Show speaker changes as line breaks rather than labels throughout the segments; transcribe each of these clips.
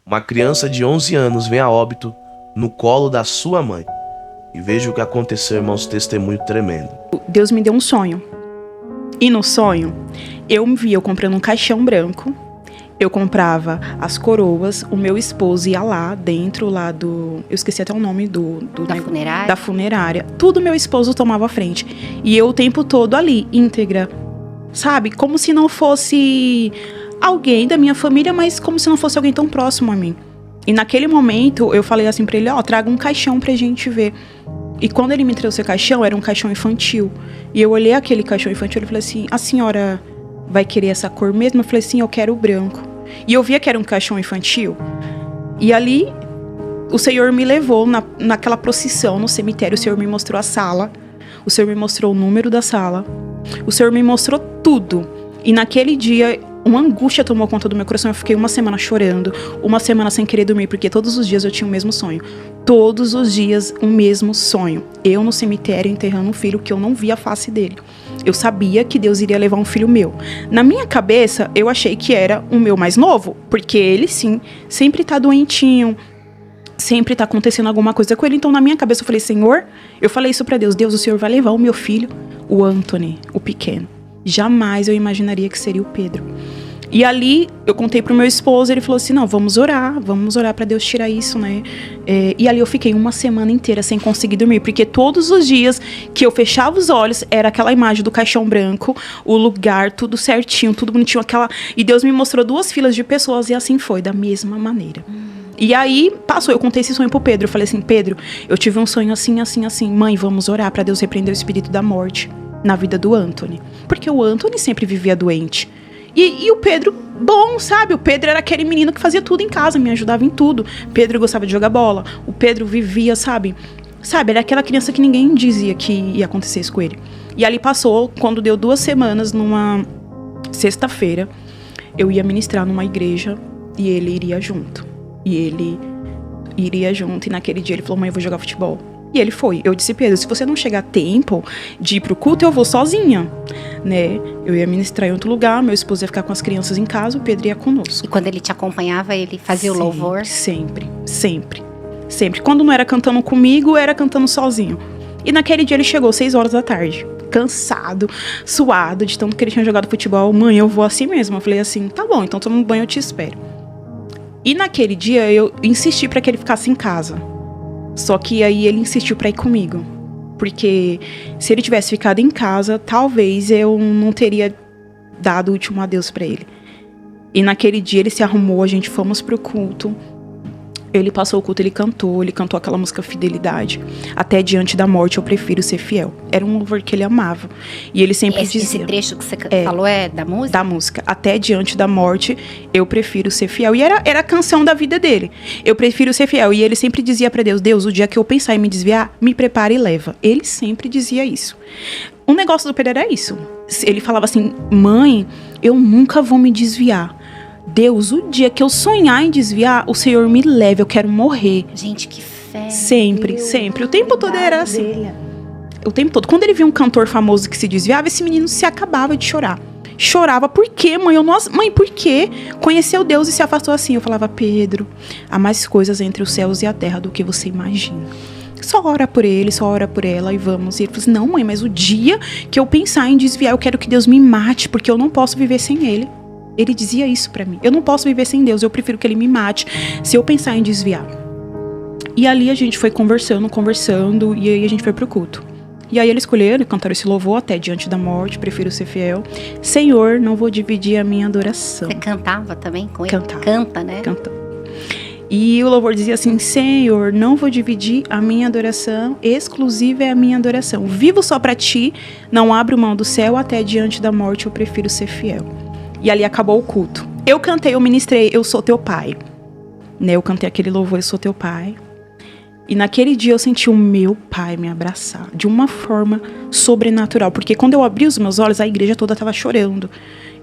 uma criança de 11 anos vem a óbito no colo da sua mãe. E veja o que aconteceu, irmãos, testemunho tremendo.
Deus me deu um sonho. E no sonho, eu me via comprando um caixão branco. Eu comprava as coroas, o meu esposo ia lá dentro, lá do... Eu esqueci até o nome
Da funerária?
Da funerária. Tudo meu esposo tomava à frente. E eu o tempo todo ali, íntegra. Sabe? Como se não fosse alguém da minha família, mas como se não fosse alguém tão próximo a mim. E naquele momento, eu falei assim pra ele, traga um caixão pra gente ver. E quando ele me trouxe o caixão, era um caixão infantil. E eu olhei aquele caixão infantil e falei assim, a senhora vai querer essa cor mesmo? Eu falei assim, eu quero o branco. E eu via que era um caixão infantil. E ali, o Senhor me levou naquela procissão no cemitério. O Senhor me mostrou a sala. O Senhor me mostrou o número da sala. O Senhor me mostrou tudo. E naquele dia, uma angústia tomou conta do meu coração. Eu fiquei uma semana chorando. Uma semana sem querer dormir, porque todos os dias eu tinha o mesmo sonho. Todos os dias, o mesmo sonho. Eu no cemitério enterrando um filho que eu não via a face dele. Eu sabia que Deus iria levar um filho meu. Na minha cabeça, eu achei que era o meu mais novo. Porque ele, sim, sempre tá doentinho. Sempre tá acontecendo alguma coisa com ele. Então, na minha cabeça, eu falei, Senhor... Eu falei isso pra Deus. Deus, o Senhor vai levar o meu filho, o Anthony, o pequeno. Jamais eu imaginaria que seria o Pedro. E ali, eu contei pro meu esposo, ele falou assim, não, vamos orar pra Deus tirar isso, né? E ali eu fiquei uma semana inteira sem conseguir dormir, porque todos os dias que eu fechava os olhos, era aquela imagem do caixão branco, o lugar, tudo certinho, tudo bonitinho, e Deus me mostrou 2 filas de pessoas, e assim foi, da mesma maneira. E aí, passou, eu contei esse sonho pro Pedro, eu falei assim, Pedro, eu tive um sonho assim, assim, assim, mãe, vamos orar pra Deus repreender o espírito da morte na vida do Anthony, porque o Anthony sempre vivia doente. E o Pedro, bom, sabe? O Pedro era aquele menino que fazia tudo em casa, me ajudava em tudo. O Pedro gostava de jogar bola. O Pedro vivia, sabe? Era aquela criança que ninguém dizia que ia acontecer isso com ele. E ali passou, quando deu 2 semanas, numa sexta-feira, eu ia ministrar numa igreja e ele iria junto. E naquele dia ele falou, mãe, eu vou jogar futebol. E ele foi. Eu disse, Pedro, se você não chegar a tempo de ir pro culto, eu vou sozinha, né? Eu ia ministrar em outro lugar, meu esposo ia ficar com as crianças em casa, o Pedro ia conosco.
E quando ele te acompanhava, ele fazia o louvor?
Sempre. Quando não era cantando comigo, era cantando sozinho. E naquele dia ele chegou 6 horas da tarde, cansado, suado, de tanto que ele tinha jogado futebol. Mãe, eu vou assim mesmo. Eu falei assim, tá bom, então toma um banho, eu te espero. E naquele dia eu insisti pra que ele ficasse em casa. Só que aí ele insistiu pra ir comigo. Porque se ele tivesse ficado em casa, talvez eu não teria dado o último adeus pra ele. E naquele dia ele se arrumou, a gente fomos pro culto. Ele passou o culto, ele cantou aquela música Fidelidade. Até diante da morte eu prefiro ser fiel. Era um louvor que ele amava. E ele sempre dizia...
Esse trecho que você falou é da música?
Da música. Até diante da morte eu prefiro ser fiel. E era a canção da vida dele. Eu prefiro ser fiel. E ele sempre dizia pra Deus, Deus, o dia que eu pensar em me desviar, me prepara e leva. Ele sempre dizia isso. O negócio do Pedro era isso. Ele falava assim, mãe, eu nunca vou me desviar. Deus, o dia que eu sonhar em desviar, o Senhor me leve, eu quero morrer.
Gente, que fé.
Sempre. O tempo todo era assim. O tempo todo. Quando ele via um cantor famoso que se desviava, esse menino se acabava de chorar. Chorava, por quê, mãe? Mãe, por quê? Conheceu Deus e se afastou assim. Eu falava, Pedro, há mais coisas entre os céus e a terra do que você imagina. Só ora por ele, só ora por ela e vamos. E ele falou assim, não, mãe, mas o dia que eu pensar em desviar, eu quero que Deus me mate, porque eu não posso viver sem ele. Ele dizia isso pra mim. Eu não posso viver sem Deus. Eu prefiro que ele me mate se eu pensar em desviar. E ali a gente foi conversando. E aí a gente foi pro culto. E aí eles escolheram e cantaram esse louvor até diante da morte. Prefiro ser fiel. Senhor, não vou dividir a minha adoração.
Você cantava também com ele?
Cantava.
Canta, né?
Canta. E o louvor dizia assim, Senhor, não vou dividir a minha adoração. Exclusiva é a minha adoração. Vivo só pra ti. Não abro mão do céu. Até diante da morte eu prefiro ser fiel. E ali acabou o culto. Eu cantei, eu ministrei, eu sou teu pai. Né? Eu cantei aquele louvor, eu sou teu pai. E naquele dia eu senti o meu pai me abraçar. De uma forma sobrenatural. Porque quando eu abri os meus olhos, a igreja toda estava chorando.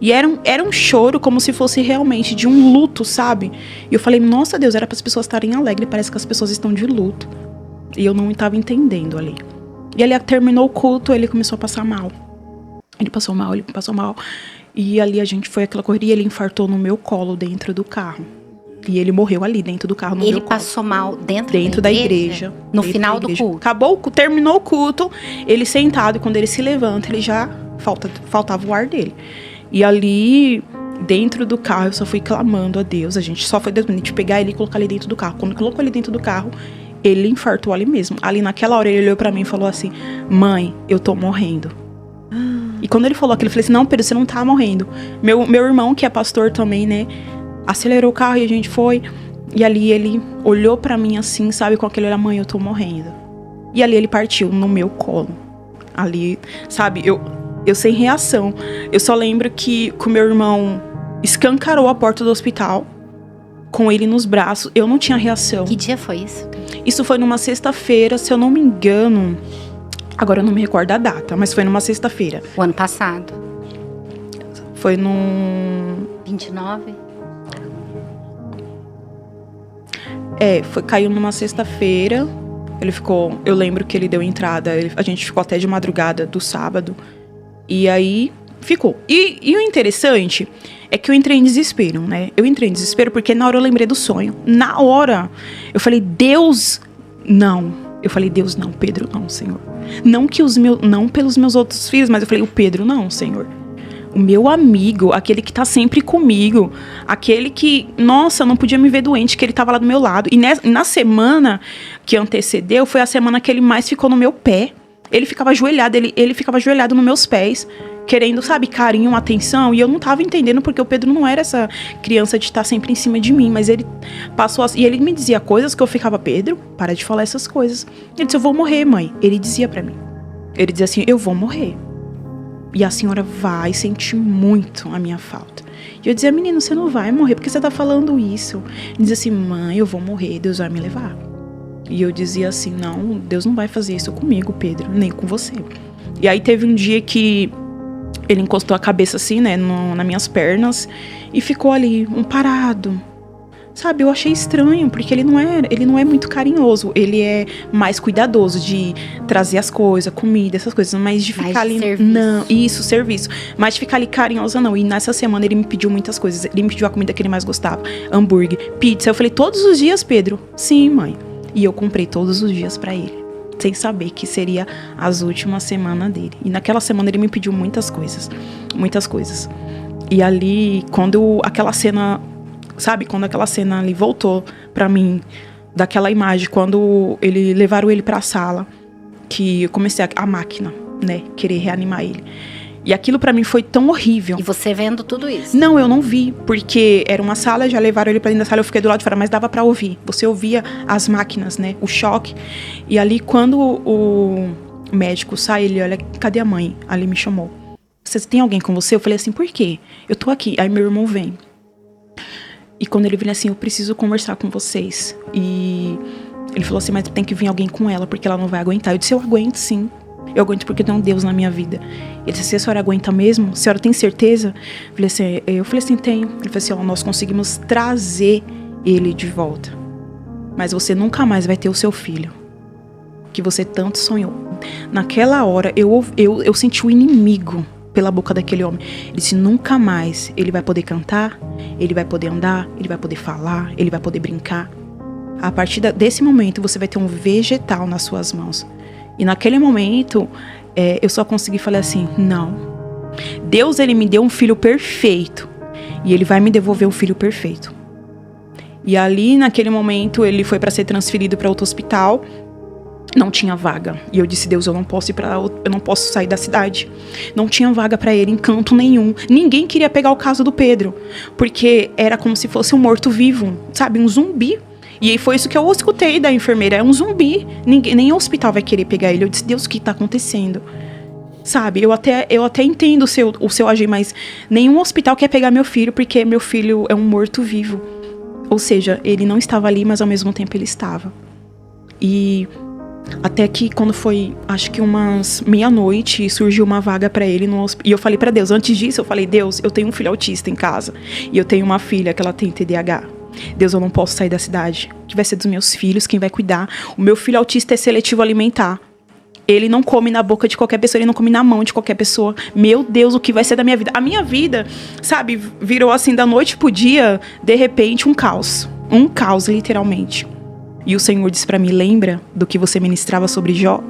E era um choro como se fosse realmente de um luto, sabe? E eu falei, nossa Deus, era para as pessoas estarem alegres. Parece que as pessoas estão de luto. E eu não estava entendendo ali. E ali terminou o culto, ele começou a passar mal. Ele passou mal. E ali a gente foi aquela correria, ele infartou no meu colo dentro do carro. E ele morreu ali dentro do carro no
Ele
meu colo.
passou mal
Dentro da igreja.
No
Dentro
final
da
do
igreja.
culto.
Acabou, terminou o culto, ele sentado, e quando ele se levanta, ele já faltava o ar dele. E ali, dentro do carro, eu só fui clamando a Deus. A gente só foi de pegar ele e colocar ele dentro do carro. Quando colocou ele dentro do carro, ele infartou ali mesmo. Ali naquela hora, ele olhou pra mim e falou assim: mãe, eu tô morrendo. E quando ele falou aquilo, eu falei assim: não, Pedro, você não tá morrendo. Meu irmão, que é pastor também, né, acelerou o carro e a gente foi. E ali ele olhou pra mim assim, sabe, com aquele olhar: mãe, eu tô morrendo. E ali ele partiu no meu colo. Ali, sabe, eu sem reação. Eu só lembro que o meu irmão escancarou a porta do hospital, com ele nos braços. Eu não tinha reação.
Que dia foi isso?
Isso foi numa sexta-feira, se eu não me engano. Agora eu não me recordo a data, mas foi numa sexta-feira.
O ano passado.
Foi num...
29?
Caiu numa sexta-feira. Ele ficou... Eu lembro que ele deu entrada. A gente ficou até de madrugada do sábado. E aí, ficou. E o interessante é que eu entrei em desespero, né? Eu entrei em desespero porque na hora eu lembrei do sonho. Na hora, eu falei: Deus, não. Eu falei: Deus, não. Pedro, não, Senhor. Não pelos meus outros filhos, mas eu falei: o Pedro, não, Senhor. O meu amigo, aquele que tá sempre comigo, aquele que, nossa, eu não podia me ver doente, que ele tava lá do meu lado. E na semana que antecedeu, foi a semana que ele mais ficou no meu pé. Ele ficava ajoelhado, ele ficava ajoelhado nos meus pés, querendo, sabe, carinho, atenção. E eu não tava entendendo, porque o Pedro não era essa criança de estar sempre em cima de mim. Mas ele passou assim, e ele me dizia coisas que eu ficava: Pedro, para de falar essas coisas. Ele disse: eu vou morrer, mãe. Ele dizia pra mim. Ele dizia assim: eu vou morrer. E a senhora vai sentir muito a minha falta. E eu dizia: menino, você não vai morrer, porque você tá falando isso? Ele dizia assim: mãe, eu vou morrer, Deus vai me levar. E eu dizia assim: não, Deus não vai fazer isso comigo, Pedro, nem com você. E aí teve um dia que ele encostou a cabeça assim, né, nas minhas pernas, e ficou ali, parado. Sabe, eu achei estranho, porque ele não é muito carinhoso. Ele é mais cuidadoso de trazer as coisas, comida, essas coisas. Mas de ficar ali...
serviço.
Não, isso, serviço. Mas de ficar ali carinhosa, não. E nessa semana ele me pediu muitas coisas. Ele me pediu a comida que ele mais gostava. Hambúrguer, pizza. Eu falei: todos os dias, Pedro? Sim, mãe. E eu comprei todos os dias pra ele, sem saber que seria as últimas semanas dele. E naquela semana ele me pediu muitas coisas. Muitas coisas. E ali, quando aquela cena... Sabe, quando aquela cena ali voltou pra mim, daquela imagem, quando levaram ele pra sala, que eu comecei a máquina, né, querer reanimar ele. E aquilo pra mim foi tão horrível.
E você vendo tudo isso?
Não, eu não vi, porque era uma sala, já levaram ele pra dentro da sala, eu fiquei do lado de fora, mas dava pra ouvir. Você ouvia as máquinas, né, o choque. E ali, quando o médico sai, ele olha: cadê a mãe? Ali me chamou: você tem alguém com você? Eu falei assim: por quê? Eu tô aqui. Aí meu irmão vem. E quando ele veio assim: eu preciso conversar com vocês. E ele falou assim: mas tem que vir alguém com ela, porque ela não vai aguentar. Eu disse: eu aguento sim. Eu aguento porque tem um Deus na minha vida. Ele disse: a senhora aguenta mesmo? A senhora tem certeza? Eu falei assim: tenho. Ele falou assim: nós conseguimos trazer ele de volta. Mas você nunca mais vai ter o seu filho, que você tanto sonhou. Naquela hora, eu senti o inimigo pela boca daquele homem. Ele disse: nunca mais ele vai poder cantar, ele vai poder andar, ele vai poder falar, ele vai poder brincar. A partir desse momento, você vai ter um vegetal nas suas mãos. E naquele momento, eu só consegui falar assim: não. Deus, ele me deu um filho perfeito. E ele vai me devolver um filho perfeito. E ali, naquele momento, ele foi para ser transferido para outro hospital. Não tinha vaga. E eu disse: Deus, eu não posso sair da cidade. Não tinha vaga pra ele em canto nenhum. Ninguém queria pegar o caso do Pedro, porque era como se fosse um morto-vivo, sabe? Um zumbi. E aí foi isso que eu escutei da enfermeira: é um zumbi. Nem o hospital vai querer pegar ele. Eu disse: Deus, o que tá acontecendo? Sabe, eu até entendo o seu agir, mas nenhum hospital quer pegar meu filho, porque meu filho é um morto-vivo. Ou seja, ele não estava ali, mas ao mesmo tempo ele estava. E até que quando foi, acho que umas meia-noite, surgiu uma vaga pra ele no hospital. E eu falei pra Deus, antes disso, eu falei: Deus, eu tenho um filho autista em casa. E eu tenho uma filha que ela tem TDAH. Deus, eu não posso sair da cidade. O que vai ser dos meus filhos? Quem vai cuidar? O meu filho autista é seletivo alimentar. Ele não come na boca de qualquer pessoa, ele não come na mão de qualquer pessoa. Meu Deus, o que vai ser da minha vida? A minha vida, sabe, virou assim, da noite pro dia, de repente, um caos. um caos literalmente. E o Senhor disse pra mim, lembra do que você ministrava sobre Jó?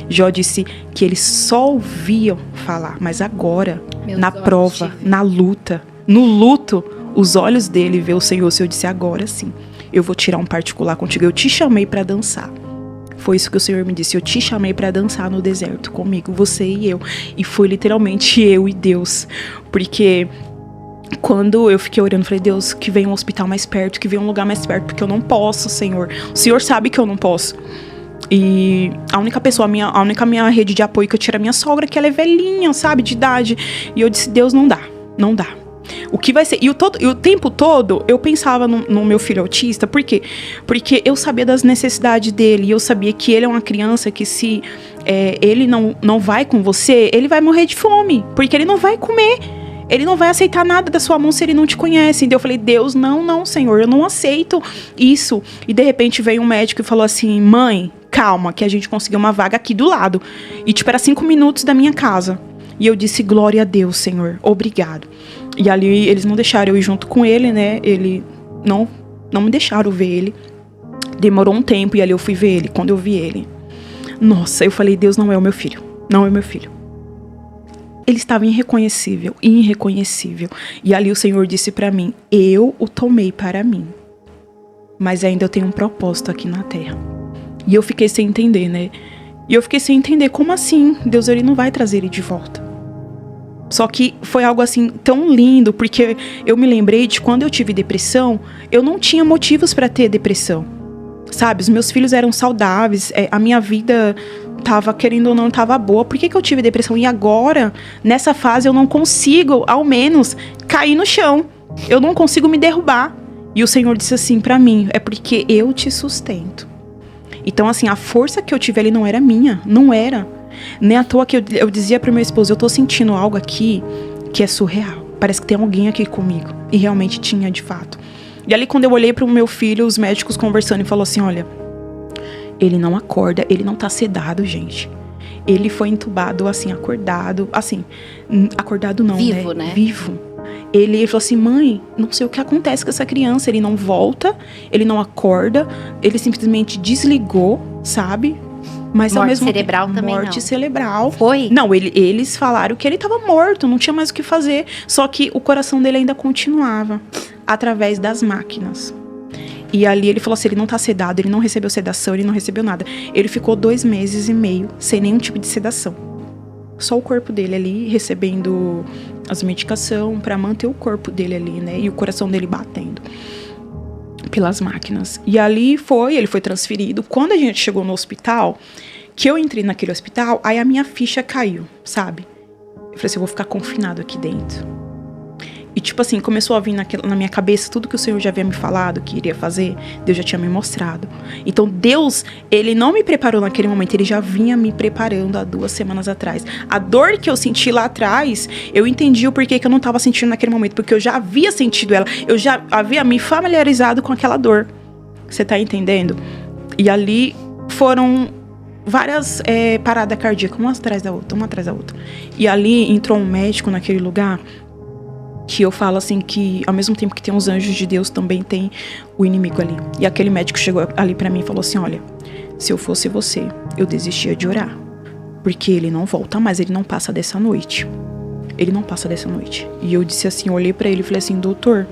Jó disse que eles só ouviam falar, mas agora, na prova, na luta, no luto, os olhos dele vê o Senhor. O Senhor disse, agora sim, eu vou tirar um particular contigo, eu te chamei pra dançar. Foi isso que o Senhor me disse, eu te chamei pra dançar no deserto comigo, você e eu. E foi literalmente eu e Deus, porque quando eu fiquei orando, falei, Deus, que venha um hospital mais perto, que venha um lugar mais perto, porque eu não posso, Senhor. O Senhor sabe que eu não posso. E a única pessoa, a única minha rede de apoio que eu tiro é a minha sogra, que ela é velhinha, sabe, de idade. E eu disse, Deus, não dá. O que vai ser? E o tempo todo eu pensava no meu filho autista. Por quê? Porque eu sabia das necessidades dele. E eu sabia que ele é uma criança que se ele não vai com você, ele vai morrer de fome. Porque ele não vai comer. Ele não vai aceitar nada da sua mão se ele não te conhece. Então eu falei, Deus, não, Senhor, eu não aceito isso. E de repente veio um médico e falou assim, mãe, calma, que a gente conseguiu uma vaga aqui do lado. E tipo, era 5 minutos da minha casa. E eu disse, glória a Deus, Senhor, obrigado. E ali eles não deixaram eu ir junto com ele, né? Ele não me deixaram ver ele. Demorou um tempo e ali eu fui ver ele. Quando eu vi ele, nossa, eu falei, Deus, não é o meu filho. Não é o meu filho. Ele estava irreconhecível. E ali o Senhor disse pra mim, eu o tomei para mim. Mas ainda eu tenho um propósito aqui na terra. E eu fiquei sem entender, né? E eu fiquei sem entender, como assim? Deus, ele não vai trazer ele de volta. Só que foi algo assim tão lindo, porque eu me lembrei de quando eu tive depressão, eu não tinha motivos para ter depressão. Sabe, os meus filhos eram saudáveis, a minha vida tava, querendo ou não, tava boa. Por que eu tive depressão? E agora, nessa fase, eu não consigo, ao menos, cair no chão. Eu não consigo me derrubar. E o Senhor disse assim pra mim, é porque eu te sustento. Então, assim, a força que eu tive ali não era minha, não era. Nem à toa que eu dizia pro meu esposo, eu tô sentindo algo aqui que é surreal. Parece que tem alguém aqui comigo. E realmente tinha, de fato. E ali, quando eu olhei pro meu filho, os médicos conversando, e falou assim, olha, ele não acorda, ele não tá sedado, gente. Ele foi entubado, assim, acordado. Assim, acordado não,
vivo, né?
Vivo. Ele falou assim, mãe, não sei o que acontece com essa criança. Ele não volta, ele não acorda, ele simplesmente desligou, sabe? Mas
morte
ao mesmo
cerebral
tempo,
também
morte
não.
cerebral.
Foi?
Não, eles falaram que ele estava morto, não tinha mais o que fazer. Só que o coração dele ainda continuava, através das máquinas. E ali ele falou assim, ele não tá sedado, ele não recebeu sedação, ele não recebeu nada. Ele ficou 2 meses e meio sem nenhum tipo de sedação. Só o corpo dele ali, recebendo as medicações para manter o corpo dele ali, né? E o coração dele batendo pelas máquinas. E ali ele foi transferido. Quando a gente chegou no hospital, que eu entrei naquele hospital, aí a minha ficha caiu, sabe? Eu falei assim, eu vou ficar confinado aqui dentro. E tipo assim, começou a vir na minha cabeça tudo que o Senhor já havia me falado que iria fazer, Deus já tinha me mostrado. Então Deus, ele não me preparou naquele momento, ele já vinha me preparando há 2 semanas atrás. A dor que eu senti lá atrás, eu entendi o porquê que eu não estava sentindo naquele momento, porque eu já havia sentido ela, eu já havia me familiarizado com aquela dor. Você tá entendendo? E ali foram várias paradas cardíacas, uma atrás da outra. E ali entrou um médico naquele lugar, que eu falo assim que ao mesmo tempo que tem os anjos de Deus, também tem o inimigo ali. E aquele médico chegou ali pra mim e falou assim, olha, se eu fosse você, eu desistia de orar. Porque ele não volta mais, ele não passa dessa noite. Ele não passa dessa noite. E eu disse assim, olhei pra ele e falei assim, doutor,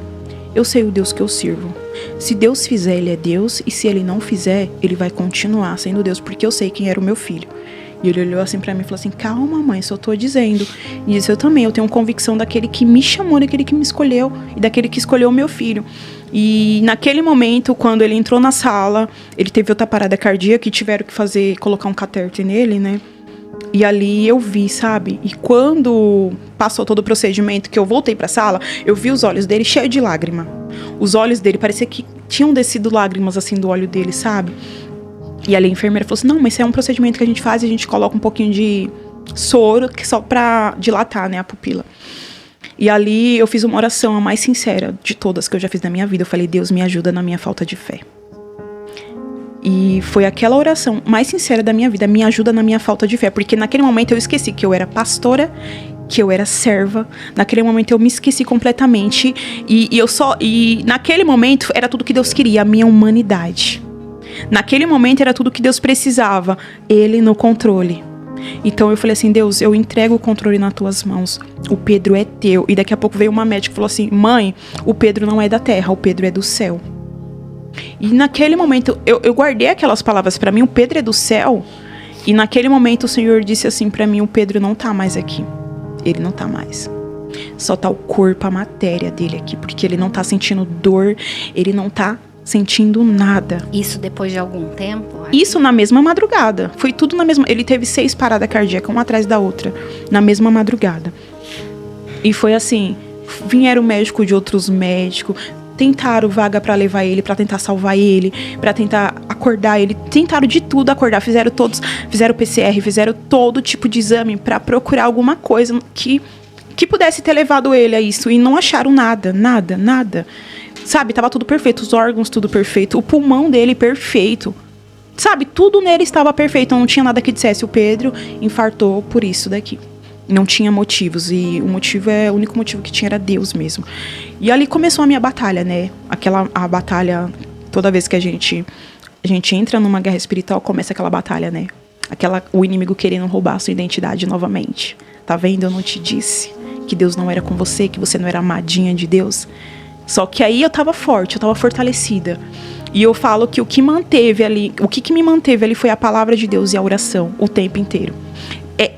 eu sei o Deus que eu sirvo. Se Deus fizer, ele é Deus. E se ele não fizer, ele vai continuar sendo Deus. Porque eu sei quem era o meu filho. E ele olhou assim pra mim e falou assim, calma mãe, só tô dizendo. E disse, eu também, eu tenho convicção daquele que me chamou, daquele que me escolheu e daquele que escolheu o meu filho. E naquele momento, quando ele entrou na sala, ele teve outra parada cardíaca, que tiveram que colocar um catéter nele, né? E ali eu vi, sabe? E quando passou todo o procedimento, que eu voltei pra sala, eu vi os olhos dele cheios de lágrima. Os olhos dele, parecia que tinham descido lágrimas assim do olho dele, sabe? E ali a enfermeira falou assim, não, mas esse é um procedimento que a gente faz e a gente coloca um pouquinho de soro, que só pra dilatar, né, a pupila. E ali eu fiz uma oração, a mais sincera de todas que eu já fiz na minha vida. Eu falei, Deus, me ajuda na minha falta de fé. E foi aquela oração mais sincera da minha vida, me ajuda na minha falta de fé. Porque naquele momento eu esqueci que eu era pastora, que eu era serva. Naquele momento eu me esqueci completamente. E naquele momento era tudo que Deus queria, a minha humanidade. Naquele momento era tudo que Deus precisava, Ele no controle. Então eu falei assim, Deus, eu entrego o controle nas tuas mãos. O Pedro é teu. E daqui a pouco veio uma médica e falou assim, mãe, o Pedro não é da terra, o Pedro é do céu. E naquele momento eu guardei aquelas palavras para mim, o Pedro é do céu. E naquele momento o Senhor disse assim para mim, o Pedro não tá mais aqui. Ele não tá mais. Só tá o corpo, a matéria dele aqui, porque ele não tá sentindo dor, ele não tá sentindo nada.
Isso depois de algum tempo?
Isso na mesma madrugada. Foi tudo na mesma... Ele teve 6 paradas cardíacas, uma atrás da outra, na mesma madrugada. E foi assim, vieram médicos de outros médicos, tentaram vaga pra levar ele, pra tentar salvar ele, pra tentar acordar ele, tentaram de tudo acordar, fizeram PCR, fizeram todo tipo de exame pra procurar alguma coisa que pudesse ter levado ele a isso, e não acharam nada. Sabe, tava tudo perfeito, os órgãos tudo perfeito, o pulmão dele perfeito. Sabe, tudo nele estava perfeito, não tinha nada que dissesse, o Pedro infartou por isso daqui. Não tinha motivos, e o único motivo que tinha era Deus mesmo. E ali começou a minha batalha, né? A batalha, toda vez que a gente entra numa guerra espiritual, começa aquela batalha, né? O inimigo querendo roubar a sua identidade novamente. Tá vendo? Eu não te disse que Deus não era com você, que você não era amadinha de Deus. Só que aí eu tava forte, eu tava fortalecida. E eu falo que o que me manteve ali foi a palavra de Deus e a oração, o tempo inteiro.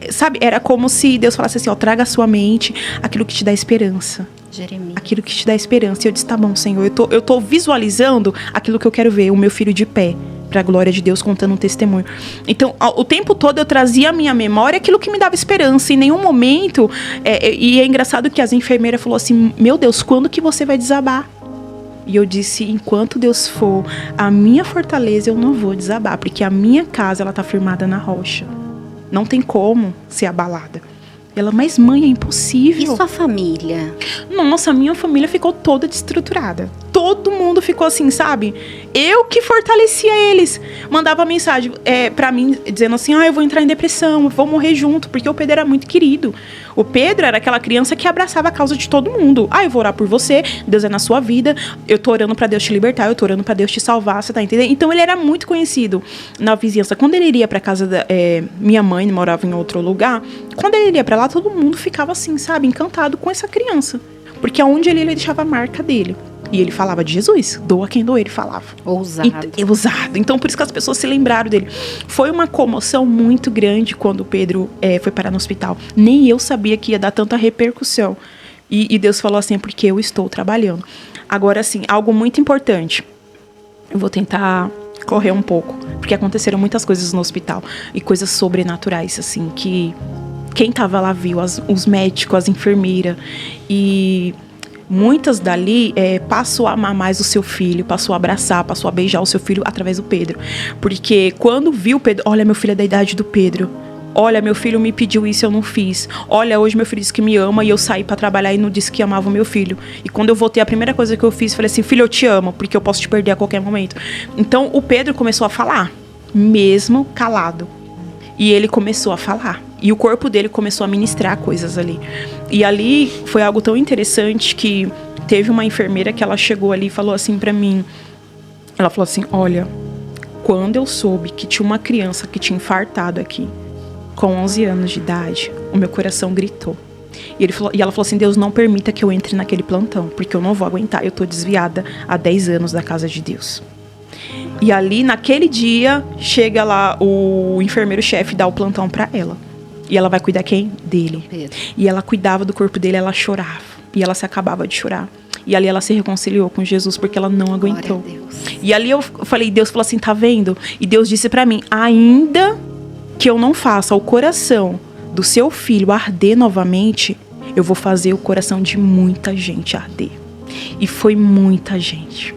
Sabe, era como se Deus falasse assim, ó, traga à sua mente aquilo que te dá esperança.
Jeremias.
Aquilo que te dá esperança. E eu disse, tá bom, Senhor, eu tô visualizando aquilo que eu quero ver, o meu filho de pé, pra glória de Deus, contando um testemunho. Então, o tempo todo eu trazia à minha memória aquilo que me dava esperança. Em nenhum momento, e é engraçado que as enfermeiras falaram assim, meu Deus, quando que você vai desabar? E eu disse, enquanto Deus for a minha fortaleza, eu não vou desabar, porque a minha casa, ela tá firmada na rocha. Não tem como ser abalada. Ela, mas mãe, é impossível.
E sua família?
Nossa, a minha família ficou toda destruturada. Todo mundo ficou assim, sabe? Eu que fortalecia eles. Mandava mensagem pra mim, dizendo assim, eu vou entrar em depressão, eu vou morrer junto, porque o Pedro era muito querido. O Pedro era aquela criança que abraçava a causa de todo mundo. Eu vou orar por você, Deus é na sua vida, eu tô orando pra Deus te libertar, eu tô orando pra Deus te salvar, você tá entendendo? Então ele era muito conhecido na vizinhança. Quando ele iria pra casa da... minha mãe morava em outro lugar, quando ele iria pra lá, todo mundo ficava assim, sabe? Encantado com essa criança. Porque aonde ele deixava a marca dele. E ele falava de Jesus. Doa quem doer, ele falava.
Ousado.
Ousado. Então, por isso que as pessoas se lembraram dele. Foi uma comoção muito grande quando o Pedro foi parar no hospital. Nem eu sabia que ia dar tanta repercussão. E Deus falou assim, porque eu estou trabalhando. Agora, assim, algo muito importante. Eu vou tentar correr um pouco. Porque aconteceram muitas coisas no hospital. E coisas sobrenaturais, assim, que... Quem tava lá viu, os médicos, as enfermeiras. E muitas dali passou a amar mais o seu filho, passou a abraçar, passou a beijar o seu filho através do Pedro. Porque quando viu o Pedro, olha, meu filho é da idade do Pedro. Olha, meu filho me pediu isso, eu não fiz. Olha, hoje meu filho disse que me ama e eu saí pra trabalhar e não disse que amava o meu filho. E quando eu voltei, a primeira coisa que eu fiz, falei assim, filho, eu te amo, porque eu posso te perder a qualquer momento. Então, o Pedro começou a falar, mesmo calado. E ele começou a falar. E o corpo dele começou a ministrar coisas ali. E ali foi algo tão interessante que teve uma enfermeira que ela chegou ali e falou assim pra mim. Ela falou assim, olha, quando eu soube que tinha uma criança que tinha infartado aqui, com 11 anos de idade, o meu coração gritou. E ela falou assim, Deus, não permita que eu entre naquele plantão, porque eu não vou aguentar, eu tô desviada há 10 anos da casa de Deus. E ali, naquele dia, chega lá o enfermeiro-chefe e dá o plantão pra ela. E ela vai cuidar quem? Dele.
Pedro.
E ela cuidava do corpo dele, ela chorava. E ela se acabava de chorar. E ali ela se reconciliou com Jesus, porque ela não aguentou.
Glória a Deus.
E ali eu falei, Deus falou assim, tá vendo? E Deus disse pra mim, ainda que eu não faça o coração do seu filho arder novamente, eu vou fazer o coração de muita gente arder. E foi muita gente.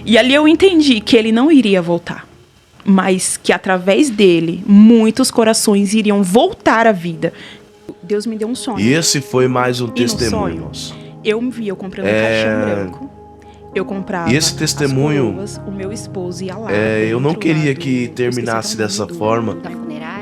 E ali eu entendi que ele não iria voltar, mas que através dele, muitos corações iriam voltar à vida. Deus me deu um sonho.
E esse foi mais um testemunho,
sonho,
irmãos.
Eu me vi, eu comprando um caixão branco. Eu comprava
E esse testemunho,
as coroas, o meu esposo ia lá.
eu não
dentro
queria
lá
que
do-
terminasse
eu esqueci
dessa
até o nome
forma.
Da funerária?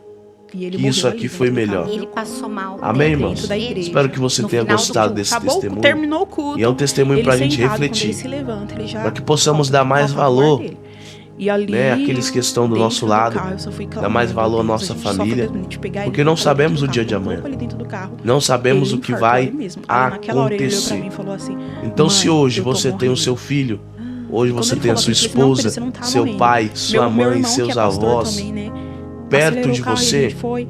E ele
que isso
morreu
aqui
ali
foi
dentro do
melhor.
carro.
Ele passou mal.
Amém,
Dentro
irmãos?
da igreja.
Espero que você
No
tenha
final do
gostado
culto.
desse
Acabou,
testemunho.
terminou o culto.
E é um testemunho
ele
pra gente
sentado, quando
refletir.
ele se levanta, ele já
Para que possamos
volta
dar mais
pro lugar
valor
dele. E ali,
né, aqueles que estão do
dentro
nosso lado,
carro, eu só fui
dá mais valor à
"Meu Deus,
nossa
a gente só
família,
fica de pegar
porque
ele,
não
colocar
sabemos
dentro
o
do
dia
carro,
de amanhã.
colocar ele dentro do carro.
Não sabemos
Ele
o que
infartou
vai
ali mesmo. Aí naquela hora ele olhou pra
acontecer.
mim e falou assim:
Então, se
"Mãe,
hoje
eu tô
você tem o
morrendo."
seu filho, hoje
Quando
você
ele
tem a
falou
sua
assim, eu falei, "Não, filho,
esposa,
você não tá
seu
morrendo."
pai, sua
meu
mãe,
irmão, que
seus
é pastor
avós,
também, né,
perto
acelerou
de
o carro e a
você,
gente foi.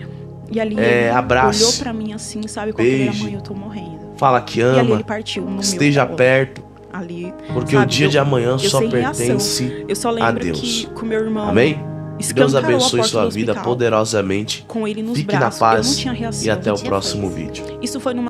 E ali ele
abrace,
olhou pra mim assim, sabe, com aquele,
beije,
"Mãe, eu tô morrendo."
fala que
E ali
ama,
ele partiu no
esteja
meu colo.
perto,
Ali,
porque
sabe,
o dia de amanhã
eu
só
sem reação.
pertence
Eu só
a
lembro
Deus.
que o meu irmão
Amém? Que Deus
escancarou a
abençoe
porta
sua
do
vida
hospital
poderosamente.
com ele nos
Fique na
braços. Eu não
paz
tinha reação.
e até o
Tinha
próximo
fez.
vídeo.
Isso foi numa